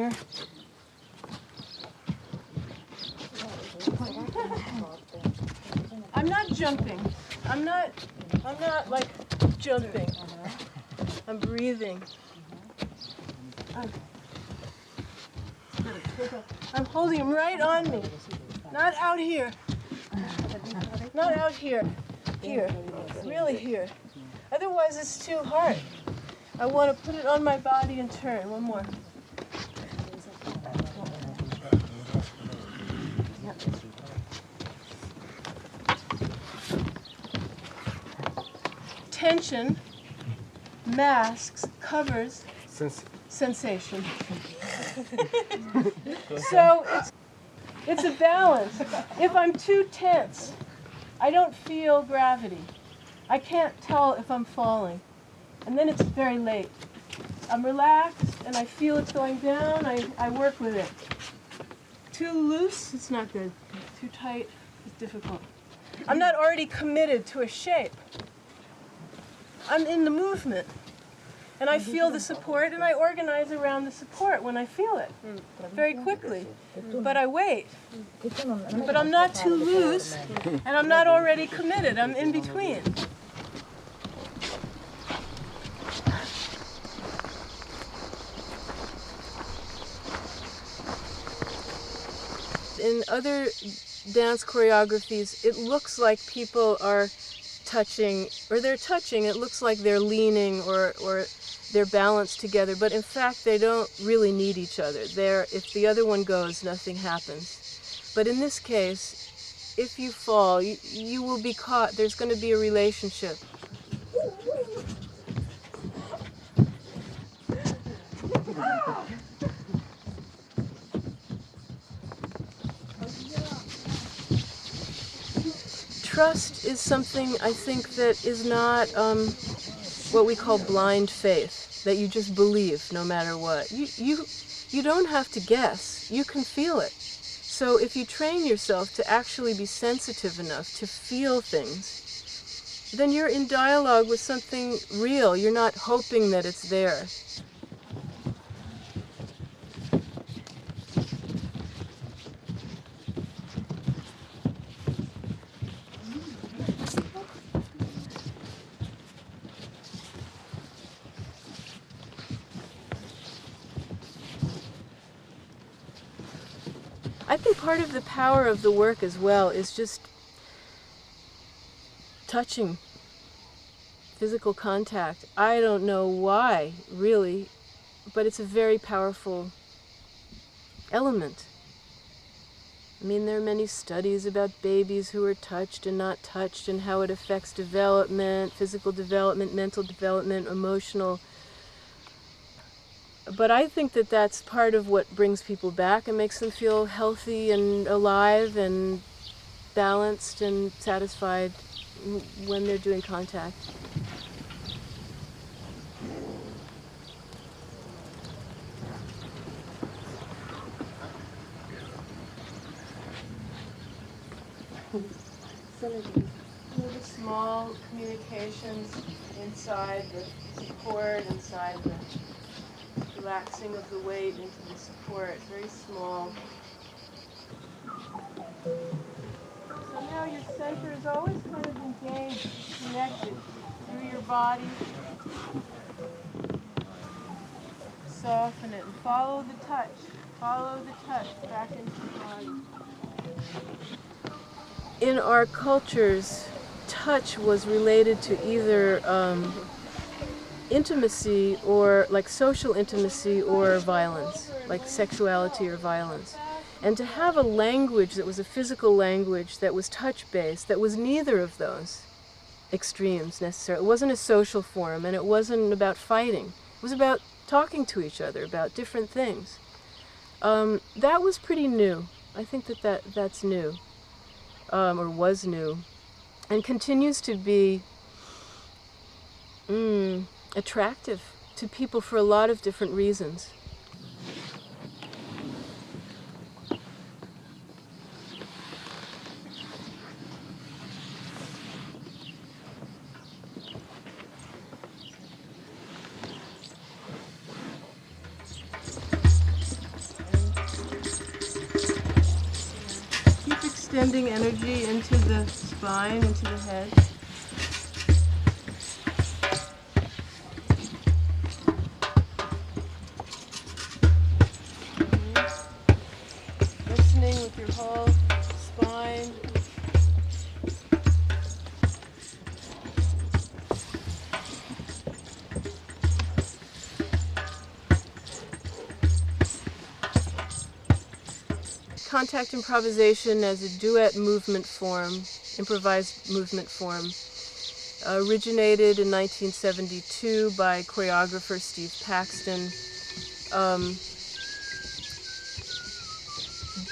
here. I'm not jumping. I'm not like jumping. I'm breathing. I'm holding him right on me. Not out here. Not out here. Here. Really here. Otherwise it's too hard. I want to put it on my body and turn. One more. Tension masks, covers sensation. So it's a balance. If I'm too tense, I don't feel gravity. I can't tell if I'm falling. And then it's very late. I'm relaxed and I feel it's going down. I work with it. Too loose, it's not good. Too tight, it's difficult. I'm not already committed to a shape. I'm in the movement. And I feel the support and I organize around the support when I feel it very quickly. But I wait. But I'm not too loose and I'm not already committed. I'm in between. In other dance choreographies, it looks like people are touching, or they're touching, it looks like they're leaning or they're balanced together, but in fact they don't really need each other. If the other one goes, nothing happens. But in this case, if you fall, you will be caught. There's going to be a relationship. Trust is something, I think, that is not what we call blind faith, that you just believe no matter what. You don't have to guess. You can feel it. So if you train yourself to actually be sensitive enough to feel things, then you're in dialogue with something real. You're not hoping that it's there. I think part of the power of the work as well is just touching, physical contact. I don't know why, really, but it's a very powerful element. I mean, there are many studies about babies who are touched and not touched and how it affects development, physical development, mental development, emotional. But I think that that's part of what brings people back and makes them feel healthy and alive and balanced and satisfied when they're doing contact. The small communications inside the support, inside the relaxing of the weight into the support, very small. So now your center is always kind of engaged, connected through your body. Soften it and follow the touch. Follow the touch back into the body. In our cultures, touch was related to either intimacy or like social intimacy or violence, like sexuality or violence. And to have a language that was a physical language that was touch-based, that was neither of those extremes necessarily. It wasn't a social form and it wasn't about fighting. It was about talking to each other about different things. That was pretty new. I think that's new, or was new, and continues to be attractive to people for a lot of different reasons. extending energy into the spine, into the head. Listening with your whole spine. Contact improvisation as a duet movement form, improvised movement form, originated in 1972 by choreographer Steve Paxton,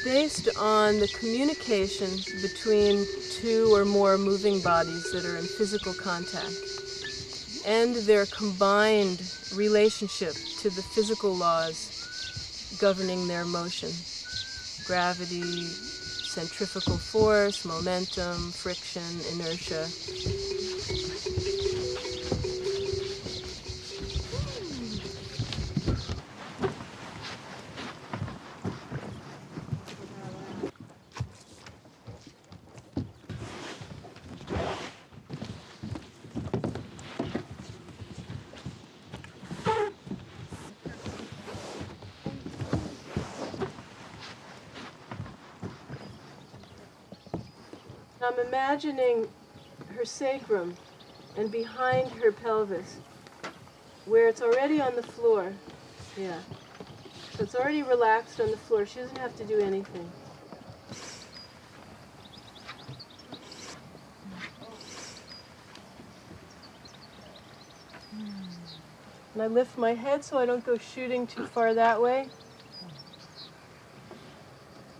based on the communication between two or more moving bodies that are in physical contact and their combined relationship to the physical laws governing their motion. Gravity, centrifugal force, momentum, friction, inertia. I'm imagining her sacrum and behind her pelvis, where it's already on the floor. Yeah. So it's already relaxed on the floor. She doesn't have to do anything. And I lift my head so I don't go shooting too far that way.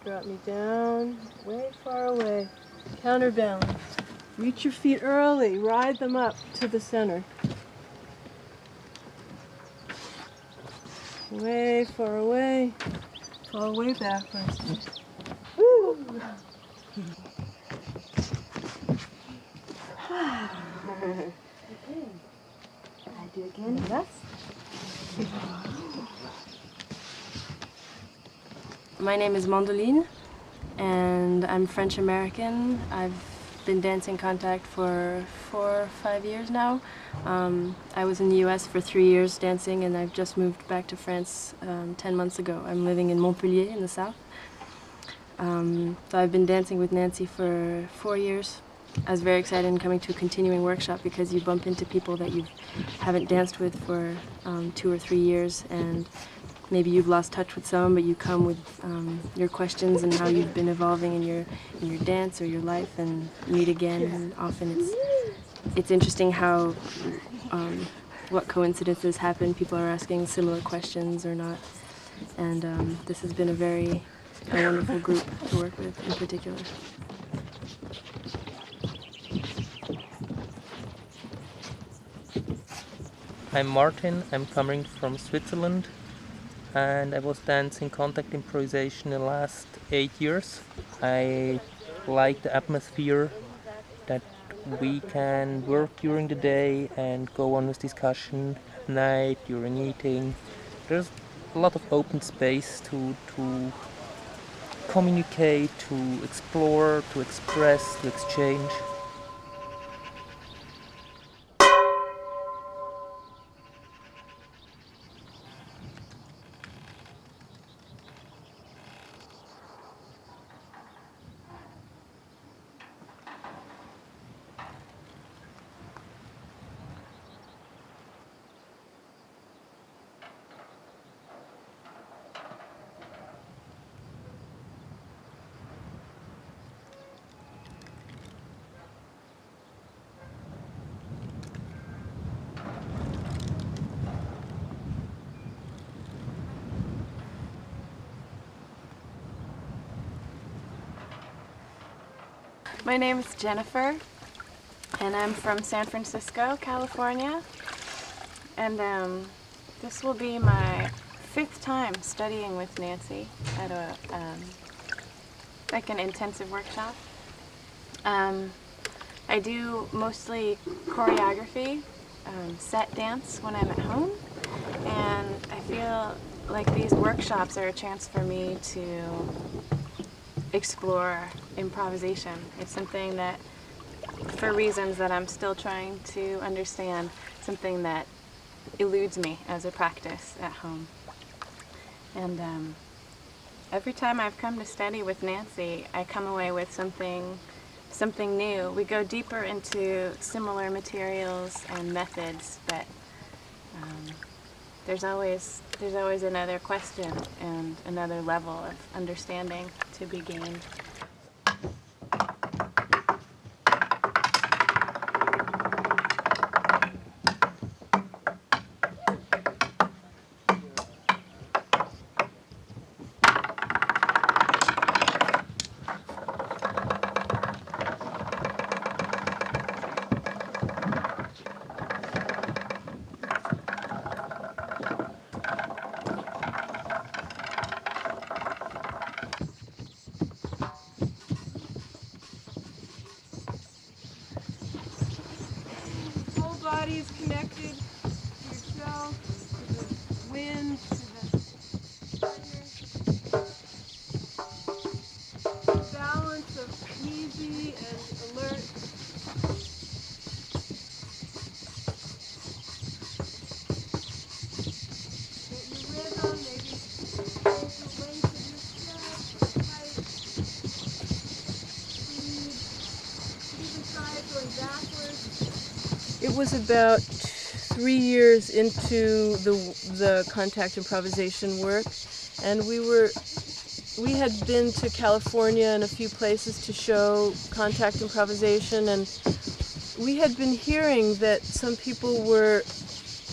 Drop me down, way far away. Counterbalance. Reach your feet early. Ride them up to the center. Way far away. Fall way backwards. Woo! Okay. I do again. Yes. My name is Mandoline, and I'm French American. I've been dancing contact for 4 or 5 years now. I was in the US for 3 years dancing, and I've just moved back to France 10 months ago. I'm living in Montpellier in the south. So I've been dancing with Nancy for 4 years. I was very excited in coming to a continuing workshop because you bump into people that you haven't danced with for 2 or 3 years, and maybe you've lost touch with some, but you come with your questions and how you've been evolving in your dance or your life, and meet again. And often it's interesting how what coincidences happen. People are asking similar questions or not, and this has been a wonderful group to work with in particular. I'm Martin, I'm coming from Switzerland, and I was dancing contact improvisation the last 8 years. I like the atmosphere that we can work during the day and go on with discussion at night, during eating. There's a lot of open space to communicate, to explore, to express, to exchange. My name is Jennifer, and I'm from San Francisco, California. And this will be my 5th time studying with Nancy at a like an intensive workshop. I do mostly choreography, set dance when I'm at home, and I feel like these workshops are a chance for me to explore improvisation. It's something that, for reasons that I'm still trying to understand, something that eludes me as a practice at home. And every time I've come to study with Nancy, I come away with something new. We go deeper into similar materials and methods, but there's always another question and another level of understanding to be gained. Whole body is connected to yourself, to the wind, to the balance of easy and alert. Get your rhythm, maybe change the length of your step, height, speed, even try it going backwards. It was about 3 years into the contact improvisation work, and we had been to California and a few places to show contact improvisation, and we had been hearing that some people were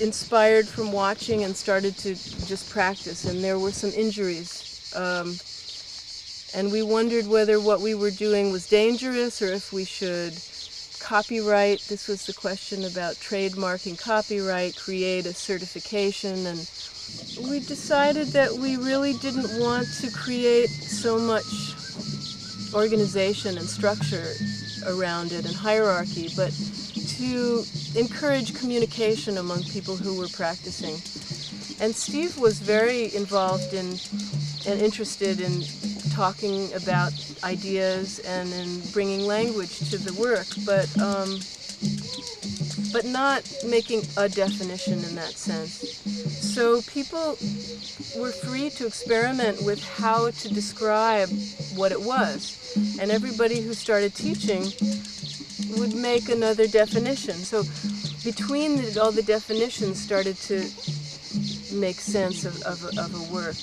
inspired from watching and started to just practice, and there were some injuries. And we wondered whether what we were doing was dangerous or if we should copyright. This was the question about trademarking copyright, create a certification, and we decided that we really didn't want to create so much organization and structure around it and hierarchy, but to encourage communication among people who were practicing. And Steve was very involved in and interested in talking about ideas and in bringing language to the work, but not making a definition in that sense. So people were free to experiment with how to describe what it was, and everybody who started teaching would make another definition. So between all the definitions started to make sense of a work.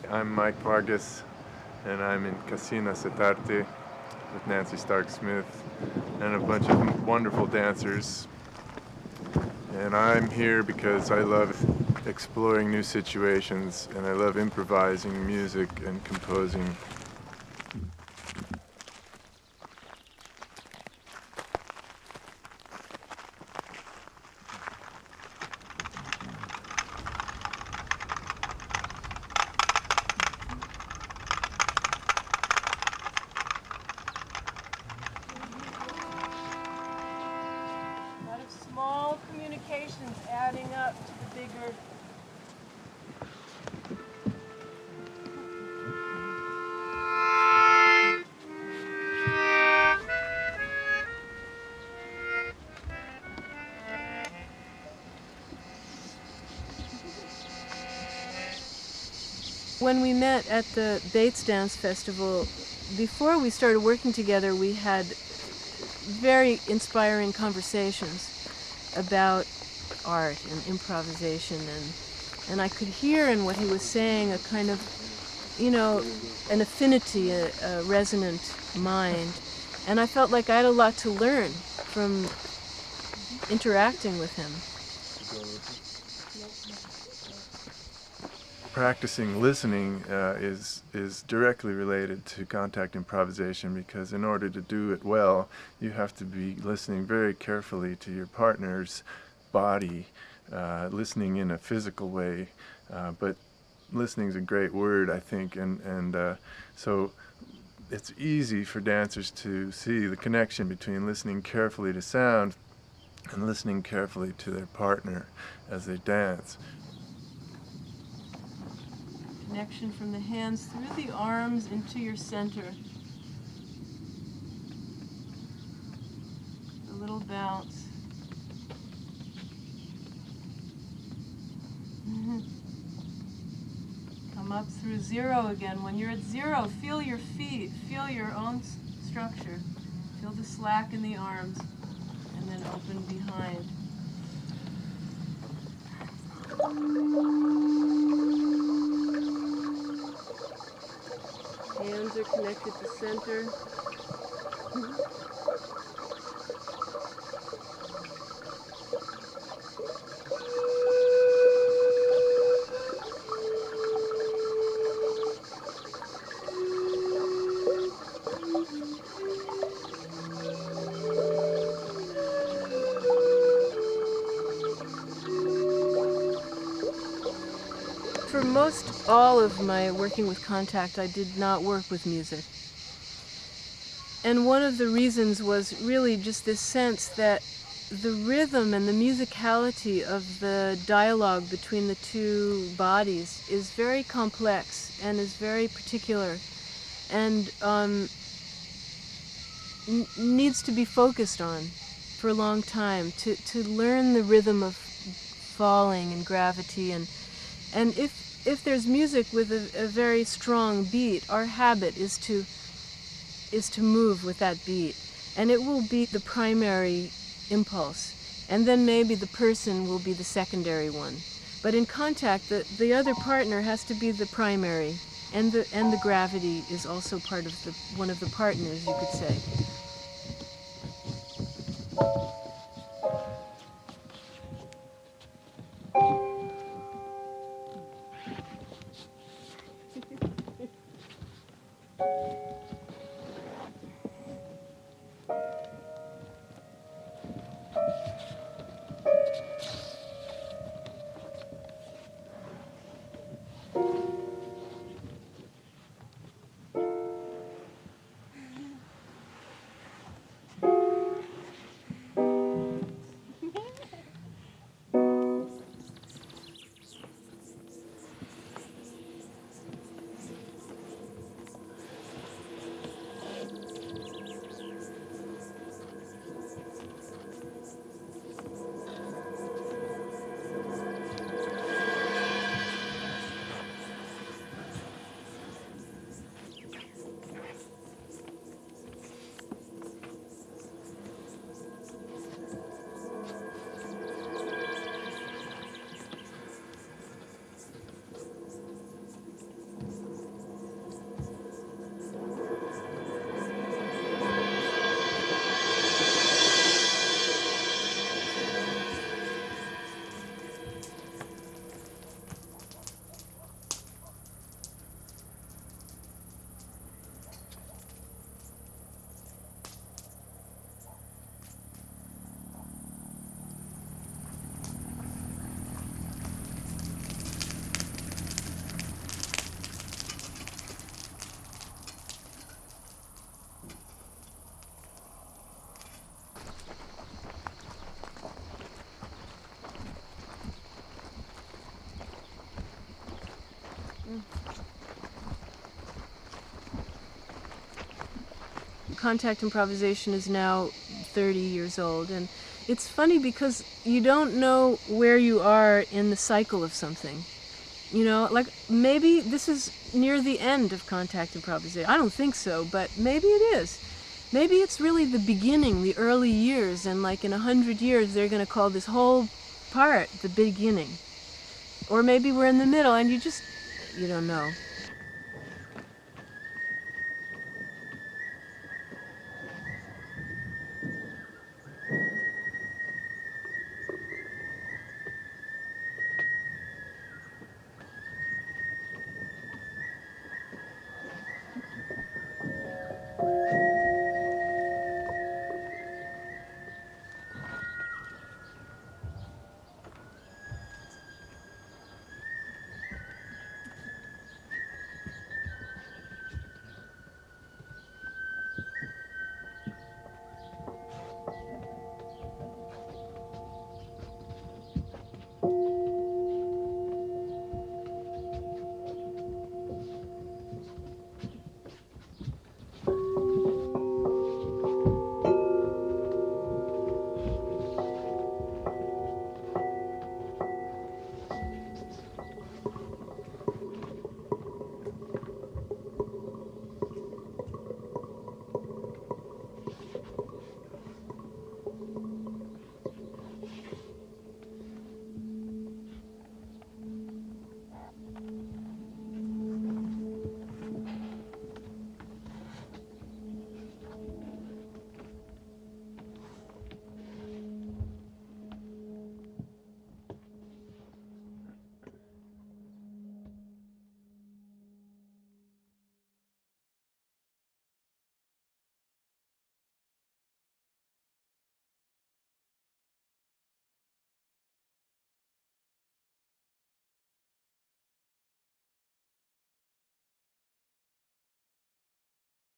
I'm Mike Vargas, and I'm in Casina Setarte with Nancy Stark-Smith and a bunch of wonderful dancers. And I'm here because I love exploring new situations, and I love improvising music and composing. complications adding up to the bigger. When we met at the Bates Dance Festival, before we started working together, we had very inspiring conversations about art and improvisation, and I could hear in what he was saying a kind of, you know, an affinity, a resonant mind, and I felt like I had a lot to learn from interacting with him. Practicing listening is directly related to contact improvisation, because in order to do it well, you have to be listening very carefully to your partner's body, listening in a physical way, but listening is a great word, I think, and so it's easy for dancers to see the connection between listening carefully to sound and listening carefully to their partner as they dance. Connection from the hands through the arms into your center. A little bounce. Come up through zero again. When you're at zero, feel your feet, feel your own structure. Feel the slack in the arms, and then open behind. Hands are connected to center. For most all of my working with contact, I did not work with music. And one of the reasons was really just this sense that the rhythm and the musicality of the dialogue between the two bodies is very complex and is very particular, and needs to be focused on for a long time to learn the rhythm of falling and gravity, and if there's music with a very strong beat, our habit is to move with that beat, and it will be the primary impulse, and then maybe the person will be the secondary one. But in contact, the other partner has to be the primary, and the gravity is also part of one of the partners, you could say. contact improvisation is now 30 years old, and it's funny because you don't know where you are in the cycle of something. You know, like maybe this is near the end of contact improvisation. I don't think so, but maybe it is. Maybe it's really the beginning, the early years, and like in 100 years they're going to call this whole part the beginning. Or maybe we're in the middle and you don't know.